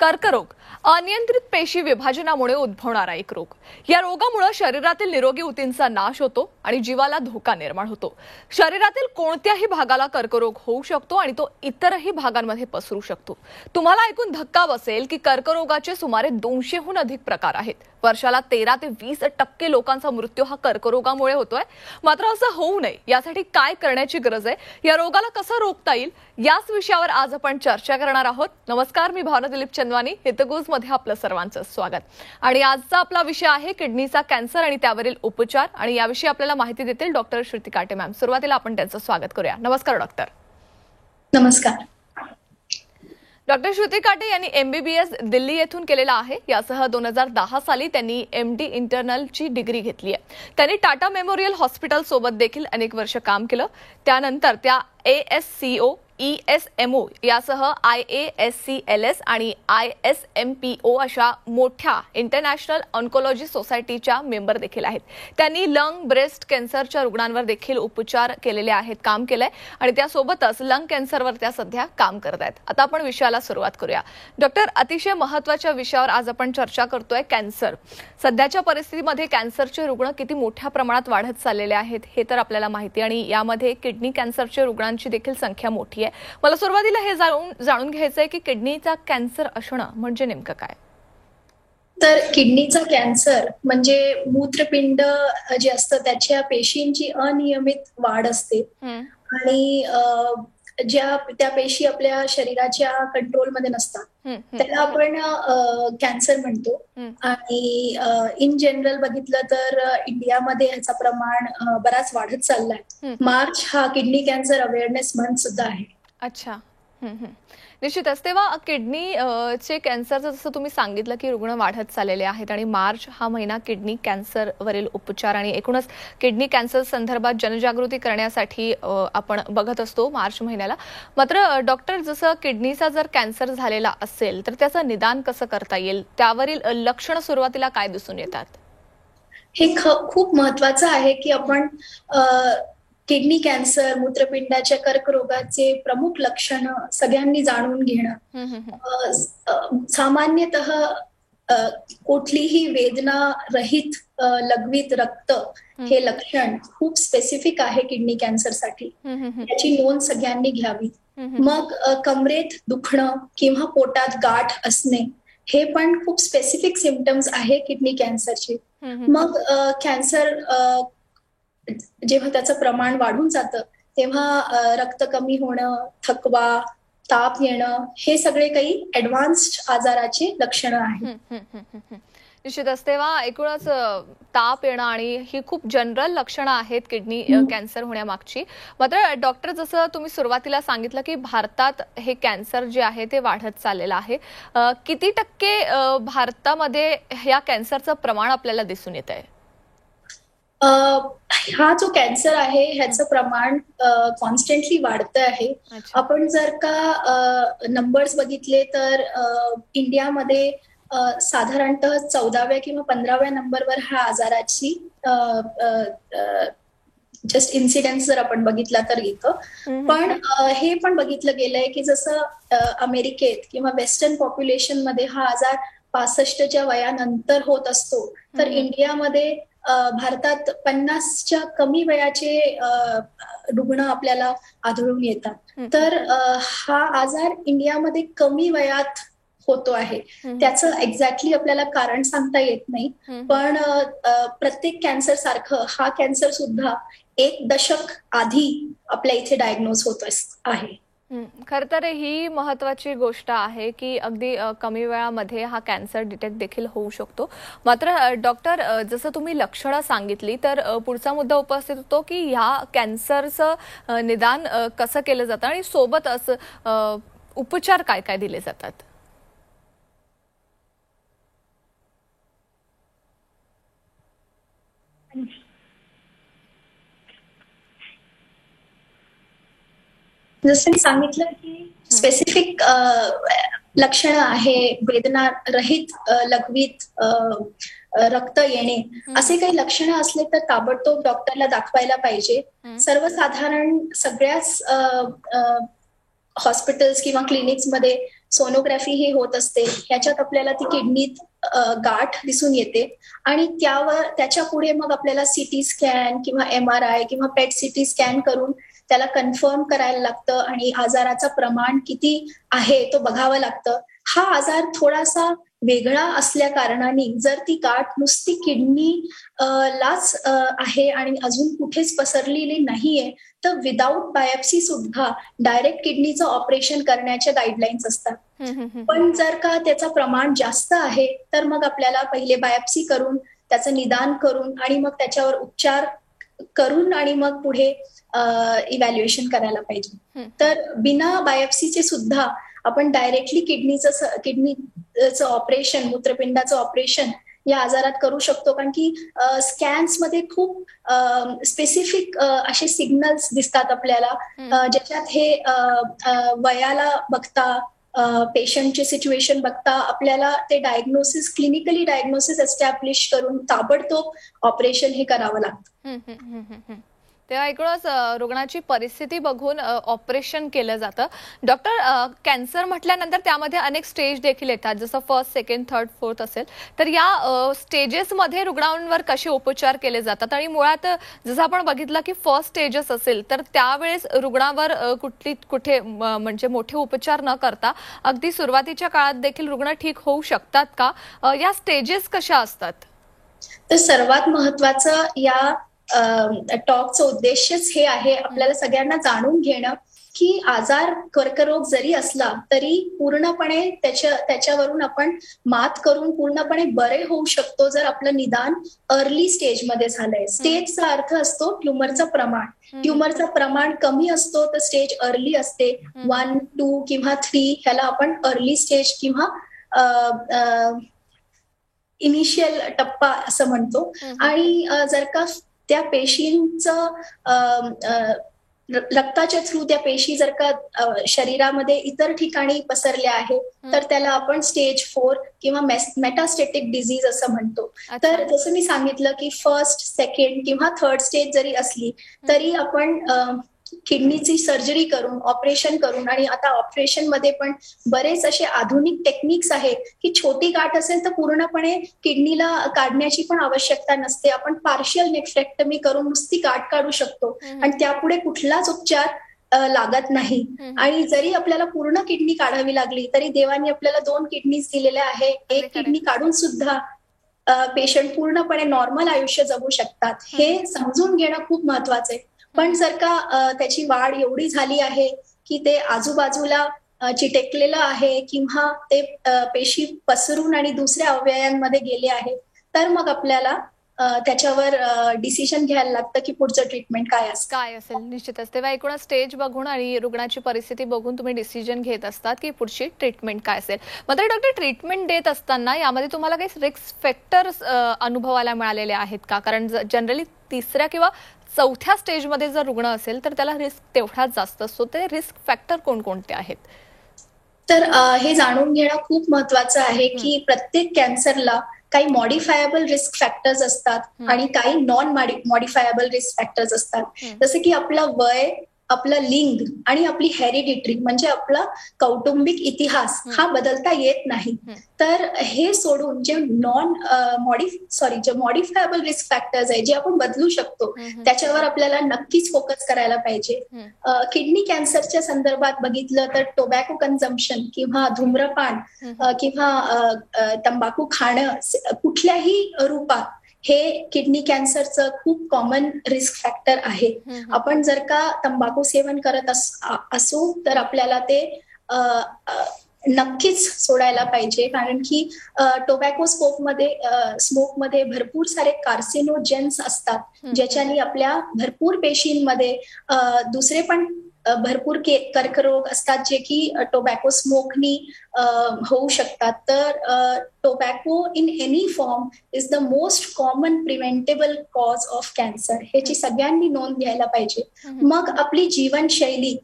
कर्करोग अनियंत्रित पेशी विभाजनामुळे उद्भवणारा एक रोग। या रोगामुळे शरीरातील निरोगी ऊतींचा नाश होतो आणि जीवाला धोका निर्माण होतो। शरीरातील कोणत्याही भागाला कर्करोग होऊ शकतो आणि तो इतरही भागांमध्ये पसरू शकतो। तुम्हाला ऐकून धक्का बसेल की कर्करोगाचे सुमारे 200हून अधिक प्रकार आहेत। वर्षाला 13 ते 20% लोकांचा मृत्यू हा कर्करोगामुळे होतोय। मात्र असं होऊ नये यासाठी काय करण्याची गरज आहे, या रोगाला कसं रोखता येईल, याच विषयावर आज आपण चर्चा करणार आहोत। नमस्कार, मी भावना दिलीप चंदवानी, हितगुज मध्ये आपलं सर्वांचं स्वागत। आणि आजचा आपला विषय आहे किडनीचा कॅन्सर आणि त्यावरील उपचार, आणि याविषयी आपल्याला माहिती देतील डॉक्टर श्रुती काटे मॅम। सुरुवातीला आपण त्यांचं स्वागत करूया। नमस्कार डॉक्टर। नमस्कार। डॉक्टर श्रुती काटे यांनी MBBS दिल्ली येथून केलेला आहे। यासह 2010 साली त्यांनी MD इंटरनलची डिग्री घेतली आहे। त्यांनी टाटा मेमोरियल हॉस्पिटल सोबत देखील अनेक वर्ष काम केलं। त्यानंतर त्या ASCO, ESMO यासह IASCLS आणि ISMPO अशा मोठ्या इंटरनॅशनल ऑन्कोलॉजी सोसायटीच्या मेंबर देखील आहेत। त्यांनी लंग, ब्रेस्ट कॅन्सरच्या रुग्णांवर देखील उपचार केलेले आहेत, काम केलंय, आणि त्यासोबतच लंग कॅन्सरवर त्या सध्या काम करत आहेत। आता आपण विषयाला सुरुवात करूया। डॉक्टर, अतिशय महत्त्वाच्या विषयावर आज आपण चर्चा करतोय, कॅन्सर। सध्याच्या परिस्थितीमध्ये कॅन्सरचे रुग्ण किती मोठ्या प्रमाणात वाढत चाललेले आहेत हे तर आपल्याला माहिती, आणि यामध्ये किडनी कॅन्सरच्या रुग्णांची देखील संख्या मोठी आहे। मला सुरुवातीला हे जाणून घ्यायचंय की किडनीचा कॅन्सर असणं म्हणजे नेमकं काय? तर किडनीचा कॅन्सर म्हणजे मूत्रपिंड जे असतं त्याच्या पेशींची अनियमित वाढ असते, आणि ज्या त्या पेशी आपल्या शरीराच्या कंट्रोलमध्ये नसतात त्याला आपण कॅन्सर म्हणतो। आणि इन जनरल बघितलं तर इंडियामध्ये ह्याचं प्रमाण बराच वाढत चाललाय। मार्च हा किडनी कॅन्सर अवेअरनेस मंथ सुद्धा आहे। अच्छा, निश्चितच। तेव्हा किडनी चे कॅन्सरचं जसं तुम्ही सांगितलं की रुग्ण वाढत चाललेले आहेत, आणि मार्च हा महिना किडनी कॅन्सर वरील उपचार आणि एकूणच किडनी कॅन्सर संदर्भात जनजागृती करण्यासाठी आपण बघत असतो मार्च महिन्याला। मात्र डॉक्टर, जसं किडनीचा जर कॅन्सर झालेला असेल तर त्याचं निदान कसं करता येईल, त्यावरील लक्षणं सुरुवातीला काय दिसून येतात? हे खूप महत्वाचं आहे की आपण किडनी कॅन्सर, मूत्रपिंडाच्या कर्करोगाचे प्रमुख लक्षण सगळ्यांनी जाणून घेणं। सामान्यतः कुठलीही वेदना रहित लघवीत रक्त हे लक्षण खूप स्पेसिफिक आहे किडनी कॅन्सरसाठी, याची नोंद सगळ्यांनी घ्यावी। मग कमरेत दुखणं किंवा पोटात गाठ असणे हे पण खूप स्पेसिफिक सिम्पटम्स आहे किडनी कॅन्सरचे। मग कॅन्सर जेव्हा त्याचं प्रमाण वाढून जातं तेव्हा रक्त कमी होणं, थकवा, ताप येणं हे सगळे काही ऍडव्हान्स्ड आजाराचे लक्षणं आहेत। निश्चितच। तेव्हा एकूणच ताप येणं आणि ही खूप जनरल लक्षणं आहेत किडनी कॅन्सर होण्यामागची। मात्र डॉक्टर, जसं तुम्ही सुरुवातीला सांगितलं की भारतात हे कॅन्सर जे आहे ते वाढत चाललेलं आहे, किती टक्के भारतामध्ये या कॅन्सरचं प्रमाण आपल्याला दिसून येत आहे? हा जो कॅन्सर आहे ह्याचं प्रमाण कॉन्स्टंटली वाढतं आहे। आपण जर का नंबर्स बघितले तर इंडियामध्ये साधारणतः 14व्या किंवा 15व्या नंबरवर ह्या आजाराची जस्ट इन्सिडेन्स जर आपण बघितला तर येतं। पण हे पण बघितलं गेलंय की जसं अमेरिकेत किंवा वेस्टर्न पॉप्युलेशन मध्ये हा आजार 65च्या वयानंतर होत असतो, तर इंडियामध्ये भारतात 50च्या कमी वयाचे रुग्ण आपल्याला आढळून येतात। तर हा आजार इंडियामध्ये कमी वयात होतो आहे। त्याचं एक्झॅक्टली आपल्याला कारण सांगता येत नाही, पण प्रत्येक कॅन्सर सारखं हा कॅन्सर सुद्धा 1 दशक आधी आपल्या इथे डायग्नोज होत आहे। खरं तर ही महत्त्वाची गोष्ट आहे की अगदी कमी वेळामध्ये हा कॅन्सर डिटेक्ट देखील होऊ शकतो। मात्र डॉक्टर, जसं तुम्ही लक्षणं सांगितली, तर पुढचा मुद्दा उपस्थित होतो की ह्या कॅन्सरचं निदान कसं केलं जातं आणि सोबतच उपचार काय काय दिले जातात? जसं मी सांगितलं की स्पेसिफिक लक्षणं आहे, वेदना रहित लघवीत रक्त येणे, असे काही लक्षणं असले तर ताबडतोब डॉक्टरला दाखवायला पाहिजे। सर्वसाधारण सगळ्याच हॉस्पिटल्स किंवा क्लिनिक्समध्ये सोनोग्राफी ही होत असते. ह्याच्यात आपल्याला ती किडनीत गाठ दिसून येते आणि त्याच्या पुढे मग आपल्याला सीटी स्कॅन किंवा MRI किंवा पेट सीटी स्कॅन करून त्याला कन्फर्म करायला लागतं आणि आजाराचं प्रमाण किती आहे तो बघावं लागतं. हा आजार थोडासा वेगळा असल्या कारणाने जर ती गाठ नुसती किडनी लाच आहे आणि अजून कुठेच पसरलेली नाहीये तर विदाऊट बायोप्सी सुद्धा डायरेक्ट किडनीचं ऑपरेशन करण्याच्या गाईडलाईन्स असतात. पण जर का त्याचं प्रमाण जास्त आहे तर मग आपल्याला पहिले बायोप्सी करून त्याचं निदान करून आणि मग त्याच्यावर उपचार करून आणि मग पुढे इव्हॅल्युएशन करायला पाहिजे. तर बिना बायोप्सीचे सुद्धा आपण डायरेक्टली किडनीचं ऑपरेशन, मूत्रपिंडाचं ऑपरेशन या आजारात करू शकतो. कारण की स्कॅन्समध्ये खूप स्पेसिफिक असे सिग्नल्स दिसतात आपल्याला, ज्याच्यात हे वयाला बघता, पेशंटचे सिच्युएशन बघता आपल्याला ते डायग्नोसिस, क्लिनिकली डायग्नोसिस एस्टॅब्लिश करून ताबडतोब ऑपरेशन हे करावं लागतं. तेव्हा एकूणच रुग्णाची परिस्थिती बघून ऑपरेशन केलं जातं. डॉक्टर, कॅन्सर म्हटल्यानंतर त्यामध्ये अनेक स्टेज देखील येतात, जसं फर्स्ट, सेकंड, थर्ड, फोर्थ असेल, तर या स्टेजेसमध्ये रुग्णांवर कसे उपचार केले जातात आणि मुळात जसं आपण बघितलं की फर्स्ट स्टेजेस असेल तर त्यावेळेस रुग्णावर कुठे म्हणजे मोठे उपचार न करता अगदी सुरुवातीच्या काळात देखील रुग्ण ठीक होऊ शकतात का? या स्टेजेस कशा असतात? तर सर्वात महत्वाचं या टॉकचं उद्देशच हे आहे आपल्याला सगळ्यांना जाणून घेणं की आजार, कर्करोग जरी असला तरी पूर्णपणे त्याच्यावरून आपण मात करून पूर्णपणे बरे होऊ शकतो जर आपलं निदान अर्ली स्टेजमध्ये झालंय. स्टेजचा अर्थ असतो ट्युमरचं प्रमाण. ट्युमरचं प्रमाण कमी असतो तर स्टेज अर्ली असते. 1, 2 किंवा 3 ह्याला आपण अर्ली स्टेज किंवा इनिशियल टप्पा असं म्हणतो. आणि जर का त्या पेशींचं रक्ताच्या थ्रू त्या पेशी जर का शरीरामध्ये इतर ठिकाणी पसरल्या आहेत तर त्याला आपण स्टेज 4 किंवा मेटास्टेटिक डिझीज असं म्हणतो. तर जसं मी सांगितलं की फर्स्ट, सेकंड किंवा थर्ड स्टेज जरी असली तरी आपण किडनीची सर्जरी करून, ऑपरेशन करून, आणि आता ऑपरेशन मध्ये पण बरेच असे आधुनिक टेक्निक्स आहेत की छोटी गाठ असेल तर पूर्णपणे किडनीला काढण्याची पण आवश्यकता नसते. आपण पार्शियल नेफ्रेक्टमी करून नुसती गाठ काढू शकतो आणि त्यापुढे कुठलाच उपचार लागत नाही. आणि जरी आपल्याला पूर्ण किडनी काढावी लागली तरी देवाने आपल्याला 2 किडनीज दिलेल्या आहे. एक किडनी काढून सुद्धा पेशंट पूर्णपणे नॉर्मल आयुष्य जगू शकतात. हे समजून घेणं खूप महत्वाचं आहे. पण जर का त्याची वाढ एवढी झाली आहे की ते आजूबाजूला चिटकलेलं आहे किंवा ते पेशी पसरून आणि दुसऱ्या अवयवांमध्ये गेले आहे तर मग आपल्याला त्याच्यावर डिसिजन घ्यायला लागतं की पुढचं ट्रीटमेंट काय असेल. निश्चितच तेव्हा एकूणच स्टेज बघून आणि रुग्णाची परिस्थिती बघून तुम्ही डिसिजन घेत असतात की पुढची ट्रीटमेंट काय असेल. मात्र डॉक्टर, ट्रीटमेंट देत असताना यामध्ये तुम्हाला काही रिस्क फॅक्टर्स अनुभवायला मिळालेले आहेत का? कारण जनरली 3ऱ्या किंवा 4थ्या स्टेजमध्ये जर रुग्ण असेल तर त्याला रिस्क तेवढाच जास्त असतो. ते रिस्क फॅक्टर कोणकोणते आहेत? तर हे जाणून घेणं खूप महत्वाचं आहे की प्रत्येक कॅन्सरला काही मॉडिफायबल रिस्क फॅक्टर्स असतात आणि काही नॉन मॉडिफायबल रिस्क फॅक्टर्स असतात. जसे की आपलं वय, आपलं लिंग आणि आपली हेरिडिटरी म्हणजे आपला कौटुंबिक इतिहास हा बदलता येत नाही. तर हे सोडून जे मॉडिफायबल रिस्क फॅक्टर्स आहे जे आपण बदलू शकतो त्याच्यावर आपल्याला नक्कीच फोकस करायला पाहिजे. किडनी कॅन्सरच्या संदर्भात बघितलं तर टोबॅको कन्झम्पशन किंवा धूम्रपान किंवा तंबाखू खाणं कुठल्याही रूपात हे किडनी कॅन्सरचं खूप कॉमन रिस्क फॅक्टर आहे. आपण जर का तंबाखू सेवन करत असू तर आपल्याला ते नक्कीच सोडायला पाहिजे. कारण की टोबॅको स्मोकमध्ये भरपूर सारे कार्सिनोजेन्स असतात ज्याच्याने आपल्या भरपूर पेशींमध्ये दुसरे पण भरपूर कर्करोग असतात जे की टोबॅको स्मोकनी होऊ शकतात. तर tobacco in any form is the most common preventable cause of cancer. ह्याची सगळ्यांनी नोंद घ्यायला पाहिजे. मग आपली जीवनशैली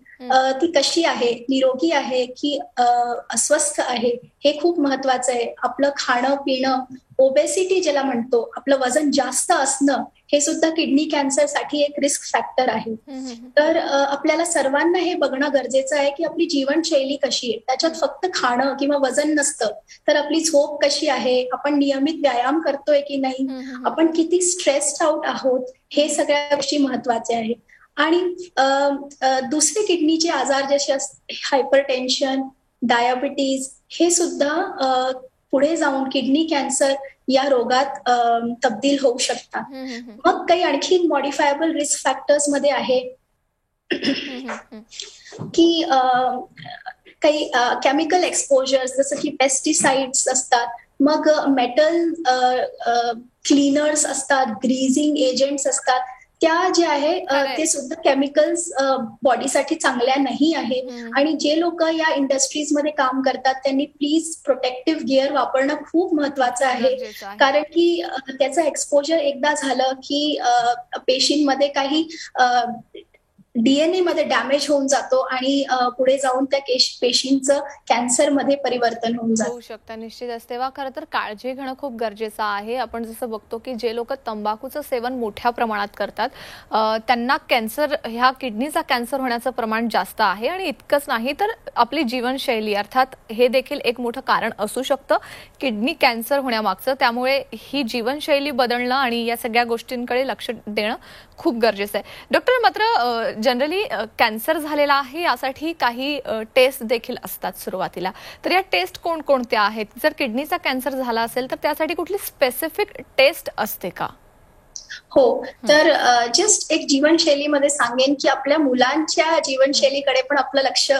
ती कशी आहे, निरोगी आहे की अस्वस्थ आहे, हे खूप महत्वाचं आहे. आपलं खाणं पिणं, ओबेसिटी ज्याला म्हणतो, आपलं वजन जास्त असणं हे सुद्धा किडनी कॅन्सरसाठी एक रिस्क फॅक्टर आहे. तर आपल्याला सर्वांना हे बघणं गरजेचं आहे की आपली जीवनशैली कशी आहे. त्याच्यात फक्त खाणं किंवा वजन नसतं, तर आपली झोप कशी आहे, आपण नियमित व्यायाम करतोय की नाही, आपण किती स्ट्रेस्ड आउट आहोत, हे सगळ्या गोष्टी महत्वाच्या आहेत. आणि दुसरे किडनीचे आजार जसे हायपरटेन्शन, डायबिटीज हे सुद्धा पुढे जाऊन किडनी कॅन्सर या रोगात तब्दील होऊ शकतात. मग काही आणखी मॉडिफायबल रिस्क फॅक्टर्स मध्ये आहे की काही केमिकल एक्सपोजर्स जसं की पेस्टिसाइड्स असतात, मग मेटल क्लीनर्स असतात, ग्रीजिंग एजंट्स असतात, त्या जे आहे ते सुद्धा केमिकल्स बॉडीसाठी चांगल्या नाही आहे. आणि जे लोक या इंडस्ट्रीजमध्ये काम करतात त्यांनी प्लीज प्रोटेक्टिव्ह गिअर वापरणं खूप महत्वाचं आहे. कारण की त्याचं एक्सपोजर एकदा झालं की पेशींमध्ये काही डीएनए मध्ये डॅमेज होऊन जातो आणि पुढे जाऊन त्या पेशींचं कॅन्सरमध्ये परिवर्तन होऊन शकतं. निश्चितच. तेव्हा खरं तर काळजी घेणं खूप गरजेचं आहे. आपण जसं बघतो की जे लोक तंबाखूचं सेवन मोठ्या प्रमाणात करतात त्यांना कॅन्सर, ह्या किडनीचा कॅन्सर होण्याचं प्रमाण जास्त आहे. आणि इतकंच नाही तर आपली जीवनशैली अर्थात हे देखील एक मोठं कारण असू शकतं किडनी कॅन्सर होण्यामागचं. त्यामुळे ही जीवनशैली बदलणं आणि या सगळ्या गोष्टींकडे लक्ष देणं खूप गरजेचं आहे. डॉक्टर, मात्र जनरली कॅन्सर झालेला आहे यासाठी काही टेस्ट देखील असतात सुरुवातीला, तर या टेस्ट कोणकोणत्या आहेत? जर किडनीचा कॅन्सर झाला असेल तर त्यासाठी कुठली स्पेसिफिक टेस्ट असते का? हो, तर जस्ट एक जीवनशैलीमध्ये सांगेन की आपल्या मुलांच्या जीवनशैलीकडे पण आपलं लक्ष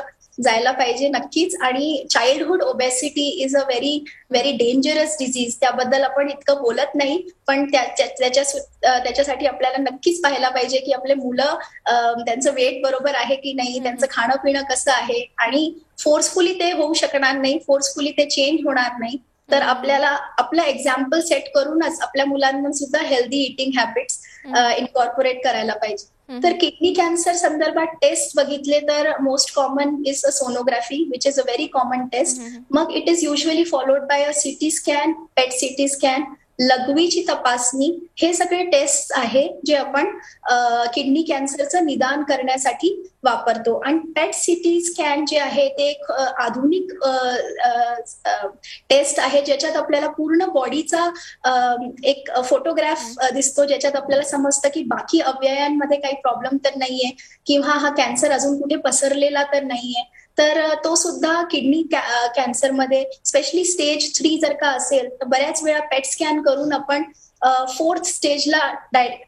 जायला पाहिजे नक्कीच. आणि childhood obesity is a very dangerous disease. त्याबद्दल आपण इतकं बोलत नाही, पण त्याच्यासाठी आपल्याला नक्कीच पाहायला पाहिजे की आपले मुलं त्यांचं वेट बरोबर आहे की नाही, त्यांचं खाणं पिणं कसं आहे. आणि फोर्सफुली ते होऊ शकणार नाही, फोर्सफुली ते चेंज होणार नाही. तर आपल्याला आपलं एक्झाम्पल सेट करूनच आपल्या मुलांना सुद्धा हेल्दी इटिंग हॅबिट्स इन्कॉर्पोरेट करायला पाहिजे. तर किडनी कॅन्सर संदर्भात टेस्ट बघितले तर most common is a sonography, which is a very common test. मग it is usually followed by a CT scan, पेट सीटी स्कॅन, लघवीची तपासणी. हे सगळे टेस्ट आहे जे आपण किडनी कॅन्सरचं निदान करण्यासाठी वापरतो. आणि पेट सीटी स्कॅन जे आहे ते एक आधुनिक टेस्ट आहे ज्याच्यात आपल्याला पूर्ण बॉडीचा एक फोटोग्राफ दिसतो, ज्याच्यात आपल्याला समजतं की बाकी अवयवांमध्ये काही प्रॉब्लेम तर नाहीये किंवा हा कॅन्सर अजून कुठे पसरलेला तर नाहीये. तर तो सुद्धा किडनी कॅन्सरमध्ये स्पेशली स्टेज 3 जर का असेल तर बऱ्याच वेळा पेट स्कॅन करून आपण 4th स्टेजला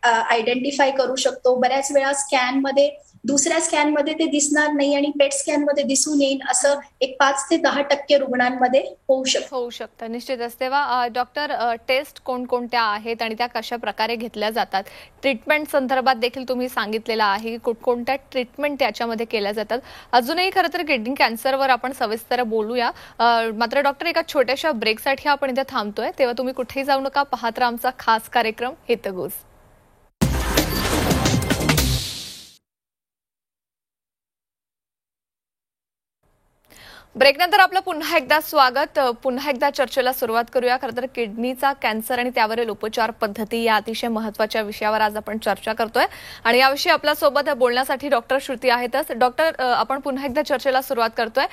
आयडेंटिफाय करू शकतो. बऱ्याच वेळा स्कॅनमध्ये दुसऱ्या स्कॅनमध्ये ते दिसणार नाही आणि पेट स्कॅनमध्ये दिसून येईल, असं एक 5 ते 10% रुग्णांमध्ये होऊ शकतं. निश्चितच. तेव्हा डॉक्टर, टेस्ट कोणकोणत्या आहेत आणि त्या कशा प्रकारे घेतल्या जातात? ट्रीटमेंट संदर्भात देखील तुम्ही सांगितलेलं आहे की कोणत्या ट्रीटमेंट त्याच्यामध्ये केल्या जातात. अजूनही खरं तर किडनी कॅन्सरवर आपण सविस्तर बोलूया. मात्र डॉक्टर, एका छोट्याशा ब्रेकसाठी आपण इथे थांबतोय, तेव्हा तुम्ही कुठेही जाऊ नका. पाहत राहा आमचा खास कार्यक्रम हितगुज. ब्रेकनंतर आपलं पुन्हा एकदा स्वागत. पुन्हा एकदा चर्चेला सुरुवात करूया. खरं तर किडनीचा कॅन्सर आणि त्यावरील उपचार पद्धती या अतिशय महत्त्वाच्या विषयावर आज आपण चर्चा करतोय. आणि याविषयी आपल्यासोबत बोलण्यासाठी डॉक्टर श्रुती आहेतच. डॉक्टर, आपण पुन्हा एकदा चर्चेला सुरुवात करतोय.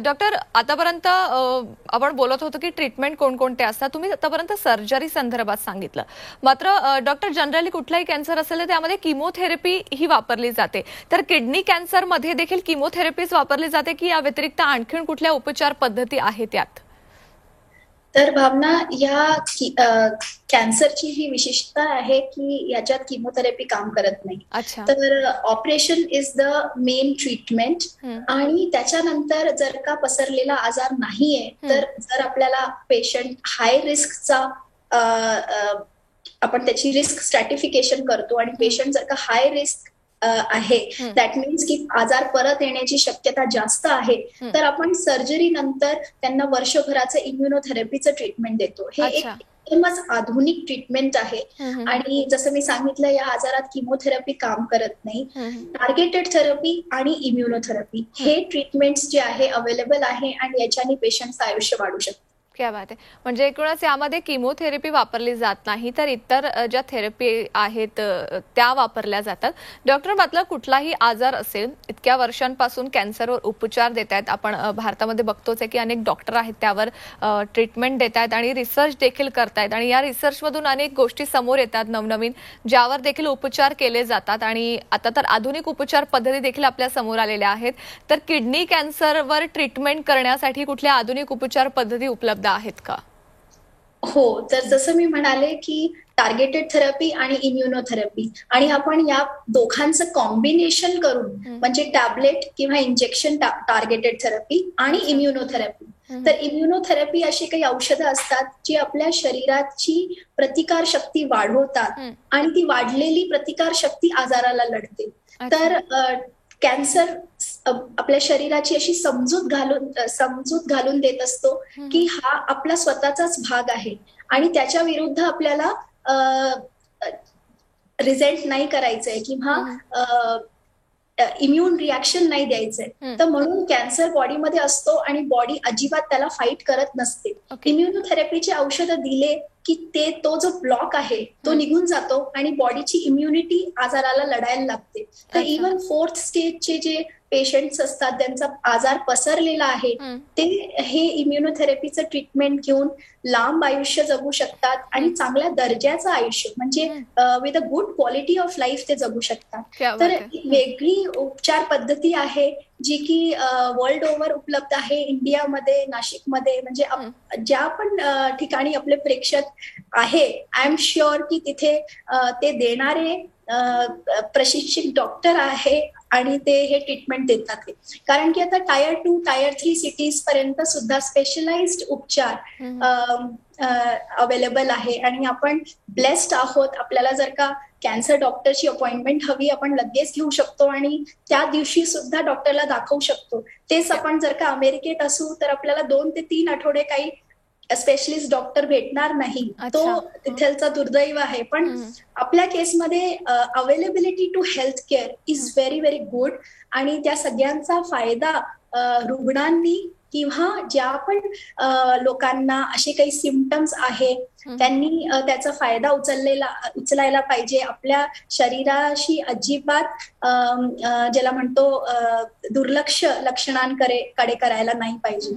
डॉक्टर, आतापर्यंत आपण बोलत होतो की ट्रीटमेंट कोणकोणते असतात. तुम्ही आतापर्यंत सर्जरी संदर्भात सांगितलं. मात्र डॉक्टर, जनरली कुठलाही कॅन्सर असेल तर त्यामध्ये किमोथेरपी ही वापरली जाते. तर किडनी कॅन्सरमध्ये देखील किमोथेरपीच वापरली जाते की या व्यतिरिक्त आणखी कुठल्या उपचार पद्धती आहेत यात? तर भावना, या कॅन्सरची ही विशेषता आहे की याच्यात किमोथेरपी काम करत नाही. तर operation is the main treatment. आणि त्याच्यानंतर जर का पसरलेला आजार नाहीये तर जर आपल्याला पेशंट हाय रिस्कचा आपण त्याची रिस्क स्ट्रॅटिफिकेशन करतो आणि पेशंट जर का हाय रिस्क आहे, दॅट मीन्स की आजार परत येण्याची शक्यता जास्त आहे, तर आपण सर्जरी नंतर त्यांना वर्षभराचं इम्युनोथेरपीचं ट्रीटमेंट देतो. हे एक एकदमच आधुनिक ट्रीटमेंट आहे. आणि जसं मी सांगितलं, या आजारात किमोथेरपी काम करत नाही. टार्गेटेड थेरपी आणि इम्युनोथेरपी हे ट्रीटमेंट्स जे आहे अवेलेबल आहे आणि याच्याने पेशंटचं आयुष्य वाढू शकतं. क्या बात आहे. म्हणजे एकूणच यामध्ये किमोथेरपी वापरली जात नाही, तर इतर ज्या थेरपी आहेत त्या वापरल्या जातात. डॉक्टर, मात्र कुठलाही आजार असेल, इतक्या वर्षांपासून कॅन्सरवर उपचार देत आहेत. आपण भारतामध्ये बघतोच आहे की अनेक डॉक्टर आहेत त्यावर ट्रीटमेंट देत आहेत आणि रिसर्च देखील करतायत आणि या रिसर्चमधून अनेक गोष्टी समोर येतात नवनवीन, ज्यावर देखील उपचार केले जातात आणि आता तर आधुनिक उपचार पद्धती देखील आपल्या समोर आलेल्या आहेत. तर किडनी कॅन्सरवर ट्रीटमेंट करण्यासाठी कुठल्या आधुनिक उपचार पद्धती उपलब्ध आहेत का? हो, तर जसं मी म्हणाले की टार्गेटेड थेरपी आणि इम्युनोथेरपी आणि आपण या दोघांचं कॉम्बिनेशन करून म्हणजे टॅबलेट किंवा इंजेक्शन टार्गेटेड थेरपी आणि इम्युनोथेरपी. तर इम्युनोथेरपी अशी काही औषधं असतात जी आपल्या शरीराची प्रतिकार शक्ती वाढवतात आणि ती वाढलेली प्रतिकार शक्ती आजाराला लढते. तर कॅन्सर आपल्या शरीराची अशी समजूत घालून देत असतो की हा आपला स्वतःचाच भाग आहे आणि त्याच्या विरुद्ध आपल्याला रिझल्ट नाही करायचंय किंवा इम्युन रिॲक्शन नाही द्यायचंय. तर म्हणून कॅन्सर बॉडीमध्ये असतो आणि बॉडी अजिबात त्याला फाईट करत नसते. इम्युनोथेरपीचे औषधं दिले की तो जो ब्लॉक आहे तो निघून जातो आणि बॉडीची इम्युनिटी आजाराला लढायला लागते. तर इव्हन 4th स्टेजचे जे पेशंट्स असतात ज्यांचा आजार पसरलेला आहे ते हे इम्युनोथेरपीचं ट्रीटमेंट घेऊन लांब आयुष्य जगू शकतात आणि चांगल्या दर्जाचं आयुष्य म्हणजे with a good quality of life ते जगू शकतात. तर वेगळी उपचार पद्धती आहे जी की वर्ल्ड ओव्हर उपलब्ध आहे. इंडियामध्ये, नाशिकमध्ये म्हणजे ज्या पण ठिकाणी आपले प्रेक्षक आहे, आय एम शुअर की तिथे ते देणारे प्रशिक्षित डॉक्टर आहे आणि ते हे ट्रीटमेंट देतात. कारण की आता Tier 2, Tier 3 सिटीज पर्यंत सुद्धा स्पेशलाइज्ड उपचार अवेलेबल आहे आणि आपण ब्लेस्ड आहोत. आपल्याला जर का कॅन्सर डॉक्टरची अपॉइंटमेंट हवी आपण लगेच घेऊ शकतो आणि त्या दिवशी सुद्धा डॉक्टरला दाखवू शकतो. तेच आपण जर का अमेरिकेत असू तर आपल्याला 2 ते 3 आठवडे काही स्पेशलिस्ट डॉक्टर भेटणार नाही. तो तिथलचा दुर्दैव आहे. पण आपल्या केसमध्ये availability to health care is very very good आणि त्या सगळ्यांचा फायदा रुग्णांनी किंवा ज्या पण लोकांना असे काही सिम्पटम्स आहे त्यांनी त्याचा फायदा उचलायला पाहिजे. आपल्या शरीराशी अजिबात ज्याला म्हणतो दुर्लक्ष लक्षणांकडे करायला नाही पाहिजे.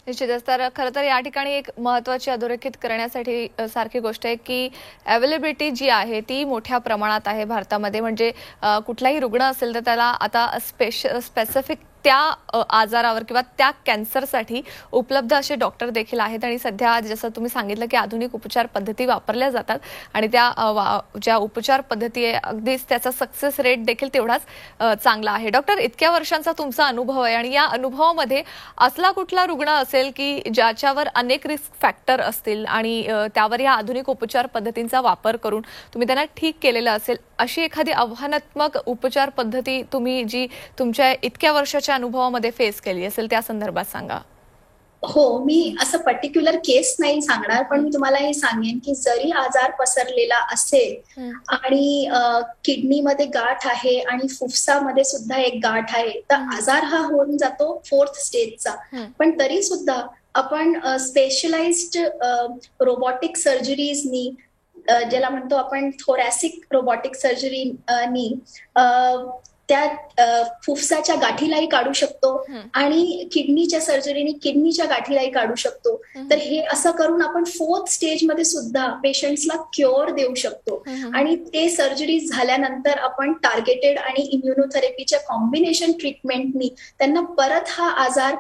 निश्चितच. तर खरं तर या ठिकाणी एक महत्त्वाची अधोरेखित करण्यासाठी सारखी गोष्ट आहे की अवेलेबिलिटी जी आहे ती मोठ्या प्रमाणात आहे भारतामध्ये. म्हणजे कुठलाही रुग्ण असेल तर त्याला आता स्पेसिफिक त्या आजारावर किंवा त्या कॅन्सरसाठी उपलब्ध असे डॉक्टर देखील आहेत आणि सध्या जसं तुम्ही सांगितलं की आधुनिक उपचार पद्धती वापरल्या जातात आणि त्या ज्या उपचार पद्धती आहे अगदीच त्याचा सक्सेस रेट देखील तेवढाच चांगला आहे. डॉक्टर, इतक्या वर्षांचा तुमचा अनुभव आहे आणि या अनुभवामध्ये असला कुठला रुग्ण असेल की ज्याच्यावर अनेक रिस्क फॅक्टर असतील आणि त्यावर या आधुनिक उपचार पद्धतींचा वापर करून तुम्ही त्यांना ठीक केलेलं असेल, अशी एखादी आव्हानात्मक उपचार पद्धती तुम्ही जी तुमच्या इतक्या वर्षाच्या अनुभवामध्ये फेस केली असेल त्या संदर्भात सांगा. हो, मी असं पर्टिक्युलर केस नाही सांगणार पण मी तुम्हाला हे सांगेन की जरी आजार पसरलेला असेल आणि किडनीमध्ये गाठ आहे आणि फुफ्सामध्ये सुद्धा एक गाठ आहे तर आजार हा होऊन जातो 4th स्टेजचा. पण तरी सुद्धा आपण स्पेशलाइज्ड रोबोटिक सर्जरीजनी ज्याला म्हणतो आपण थोरॅसिक रोबोटिक सर्जरीनी त्या फुफ्साच्या गाठीलाही काढू शकतो आणि किडनीच्या सर्जरीने किडनीच्या गाठीलाही काढू शकतो. तर हे असं करून आपण 4th स्टेजमध्ये सुद्धा पेशंट्सला क्युअर देऊ शकतो आणि ते सर्जरी झाल्यानंतर आपण टार्गेटेड आणि इम्युनोथेरपीच्या कॉम्बिनेशन ट्रीटमेंटनी त्यांना परत हा आजार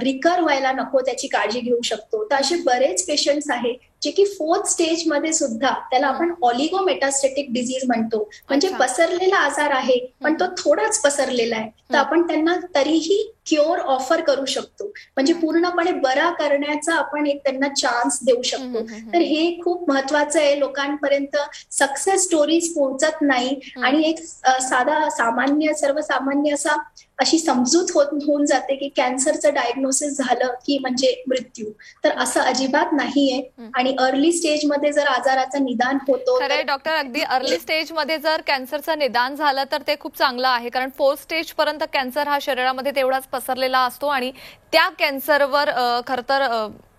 रिकर व्हायला नको त्याची काळजी घेऊ शकतो. तर असे बरेच पेशंट्स आहेत जे की 4th स्टेजमध्ये सुद्धा त्याला आपण ऑलिगोमेटास्टेटिक डिझीज म्हणतो. म्हणजे पसरलेला आजार आहे पण तो थोडाच पसरलेला आहे तर आपण त्यांना तरीही क्युअर ऑफर करू शकतो. म्हणजे पूर्णपणे बरा करण्याचा आपण एक त्यांना चान्स देऊ शकतो. तर हे खूप महत्वाचं आहे. लोकांपर्यंत सक्सेस स्टोरीज पोहोचत नाही आणि एक सर्वसामान्य अशी समजूत होऊन जाते की कॅन्सरचं डायग्नोसिस झालं की म्हणजे मृत्यू. तर असं अजिबात नाहीये आणि अर्ली स्टेजमध्ये जर आजाराचं निदान होतो. खरंय डॉक्टर, अगदी अर्ली स्टेजमध्ये जर कॅन्सरचं निदान झालं तर ते खूप चांगलं आहे. कारण 4th स्टेज पर्यंत कॅन्सर हा शरीरामध्ये तेवढाच पसरलेला असतो आणि त्या कॅन्सरवर खरं तर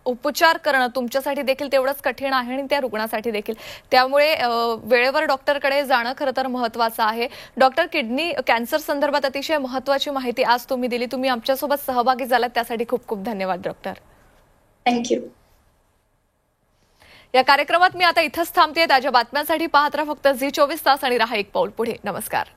उपचार करणं तुमच्यासाठी देखील तेवढंच कठीण आहे आणि त्या रुग्णासाठी देखील. त्यामुळे वेळेवर डॉक्टरकडे जाणं खरं तर महत्त्वाचं आहे. डॉक्टर, किडनी कॅन्सर संदर्भात अतिशय महत्त्वाची माहिती आज तुम्ही दिली. तुम्ही आमच्यासोबत सहभागी झालात त्यासाठी खूप खूप धन्यवाद डॉक्टर. थँक्यू. या कार्यक्रमात मी आता इथंच थांबते. ताज्या बातम्यांसाठी पाहत राहा फक्त झी 24 तास आणि राहा एक पाऊल पुढे. नमस्कार.